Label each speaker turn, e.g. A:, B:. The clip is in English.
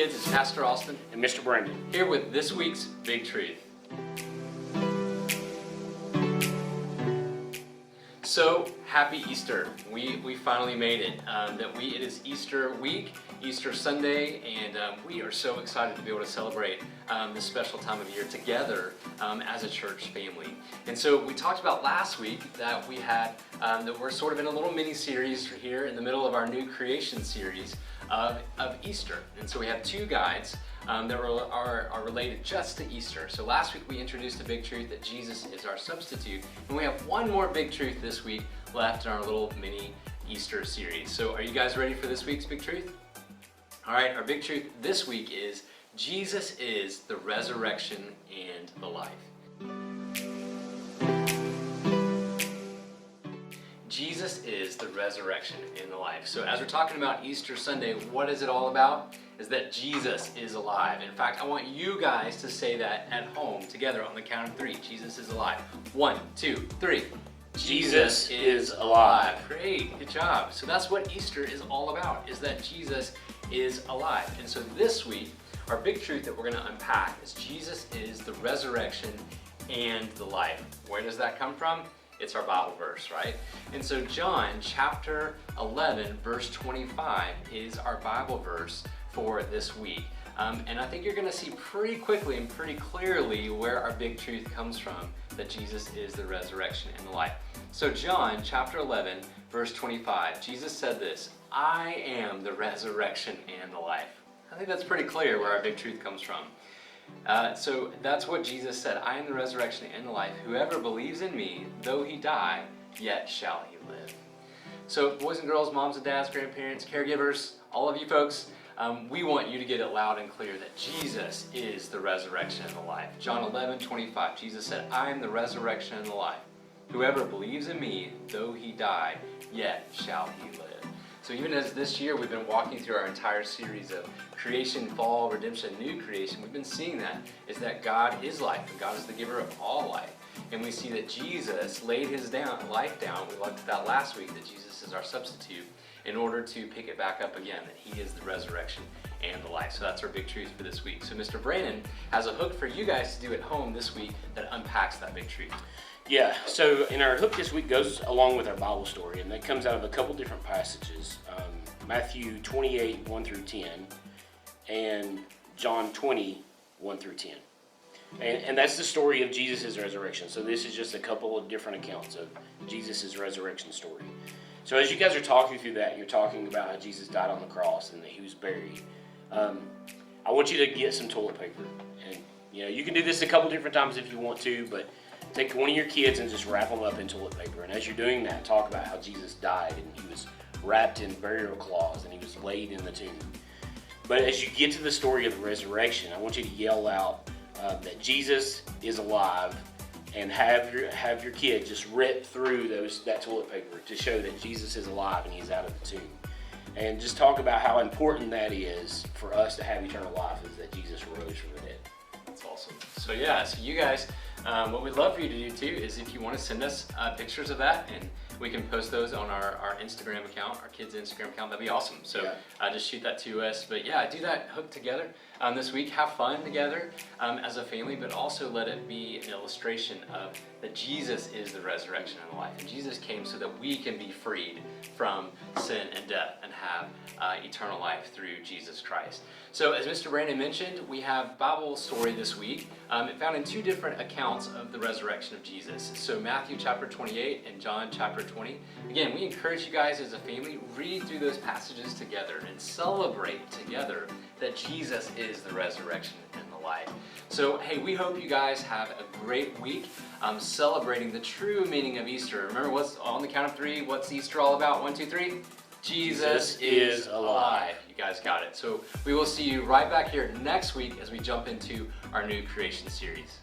A: kids, it's Pastor Austin
B: and Mr. Brandon
A: here with this week's Big Truth. So happy Easter! We finally made it. It is Easter week, Easter Sunday, and we are so excited to be able to celebrate this special time of year together as a church family. And so we talked about last week that we had that we're sort of in a little mini series here in the middle of our new creation series of Easter. And so we have two guides that are related just to Easter. So last week we introduced the big truth that Jesus is our substitute, and we have one more big truth this week left in our little mini Easter series. So are you guys ready for this week's big truth? All right, our big truth this week is Jesus is the resurrection and the life. Jesus is the resurrection and the life. So as we're talking about Easter Sunday, what is it all about? Is that Jesus is alive. In fact, I want you guys to say that at home together on the count of three. Jesus is alive. 1, 2, 3.
B: Jesus is alive.
A: Great, good job. So that's what Easter is all about, is that Jesus is alive. And so this week, our big truth that we're going to unpack is Jesus is the resurrection and the life. Where does that come from? It's our Bible verse, right? And so John chapter 11, verse 25 is our Bible verse for this week. And I think you're going to see pretty quickly and pretty clearly where our big truth comes from, that Jesus is the resurrection and the life. So John chapter 11, verse 25, Jesus said this, "I am the resurrection and the life." I think that's pretty clear where our big truth comes from. So that's what Jesus said, "I am the resurrection and the life. Whoever believes in me, though he die, yet shall he live." So boys and girls, moms and dads, grandparents, caregivers, all of you folks, we want you to get it loud and clear that Jesus is the resurrection and the life. John 11:25, Jesus said, "I am the resurrection and the life. Whoever believes in me, though he die, yet shall he live." So even as this year we've been walking through our entire series of creation, fall, redemption, new creation, we've been seeing that is that God is life and God is the giver of all life. And we see that Jesus laid his life down. We looked at that last week, that Jesus is our substitute in order to pick it back up again, that he is the resurrection and the life. So that's our big truth for this week. So Mr. Brandon has a hook for you guys to do at home this week that unpacks that big truth.
B: Yeah, so in our hook this week goes along with our Bible story, and that comes out of a couple different passages. Matthew 28, 1 through 10, and John 20, 1 through 10. And that's the story of Jesus' resurrection. So this is just a couple of different accounts of Jesus' resurrection story. So as you guys are talking through that, you're talking about how Jesus died on the cross and that he was buried. I want you to get some toilet paper. And you can do this a couple different times if you want to, but take one of your kids and just wrap them up in toilet paper. And as you're doing that, talk about how Jesus died and he was wrapped in burial cloths and he was laid in the tomb. But as you get to the story of the resurrection, I want you to yell out that Jesus is alive, and have your kid just rip through that toilet paper to show that Jesus is alive and he's out of the tomb. And just talk about how important that is for us to have eternal life, is that Jesus rose from the dead.
A: That's awesome. So you guys, what we'd love for you to do too is if you want to send us pictures of that, and we can post those on our Instagram account, our kids' Instagram account. That'd be awesome. So just shoot that to us. But yeah, do that hook together this week. Have fun together as a family, but also let it be an illustration of that Jesus is the resurrection and the life. And Jesus came so that we can be freed from sin and death and have eternal life through Jesus Christ. So as Mr. Brandon mentioned, we have Bible story this week. It found in two different accounts of the resurrection of Jesus. So Matthew chapter 28 and John chapter 20. Again, we encourage you guys as a family, read through those passages together and celebrate together that Jesus is the resurrection and the life. So hey, we hope you guys have a great week celebrating the true meaning of Easter. Remember, what's on the count of three? What's Easter all about? 1, 2, 3. Jesus is alive. You guys got it. So we will see you right back here next week as we jump into our new creation series.